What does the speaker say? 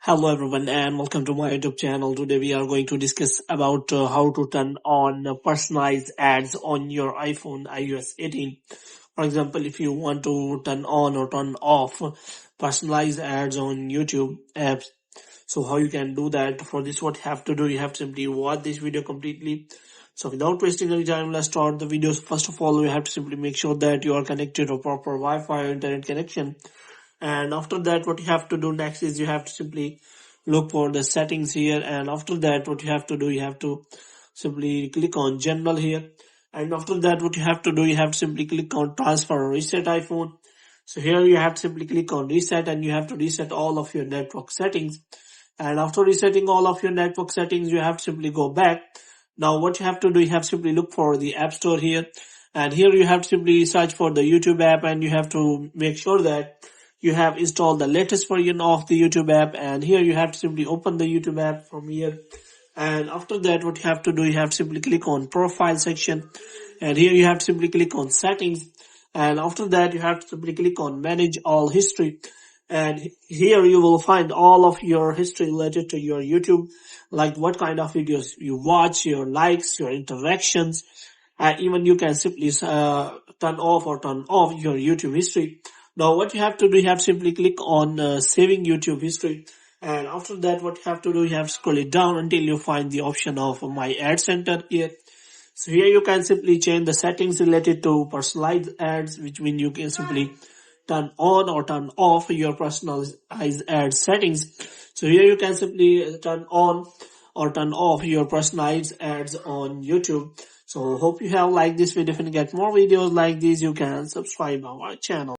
Hello everyone and welcome to my YouTube channel. Today we are going to discuss about how to turn on personalized ads on your iPhone iOS 18. For example, if you want to turn on or turn off personalized ads on YouTube apps, so how you can do that? For this, what you have to do, you have to simply watch this video completely. So without wasting any time, let's start the video. First of all, you have to simply make sure that you are connected to proper Wi-Fi or internet connection. And after that, what you have to do next is you have to simply look for the settings here. And after that, what you have to do, you have to simply click on general here. And after that, what you have to do, you have to simply click on transfer or reset iPhone. So here you have to simply click on reset and you have to reset all of your network settings. And after resetting all of your network settings, you have to simply go back. Now what you have to do, you have to simply look for the App Store here. And here you have to simply search for the YouTube app and you have to make sure that you have installed the latest version of the YouTube app. And here you have to simply open the YouTube app from here. And after that, what you have to do, you have to simply click on profile section. And here you have to simply click on settings. And after that, you have to simply click on manage all history. And here you will find all of your history related to your YouTube, like what kind of videos you watch, your likes, your interactions, and even you can simply turn off or turn off your YouTube history. Now what you have to do, you have to simply click on saving YouTube history. And after that, what you have to do, you have to scroll it down until you find the option of my ad center here. So here you can simply change the settings related to personalized ads, which means you can simply turn on or turn off your personalized ad settings. So here you can simply turn on or turn off your personalized ads on YouTube. So hope you have liked this video. If you get more videos like this, you can subscribe our channel.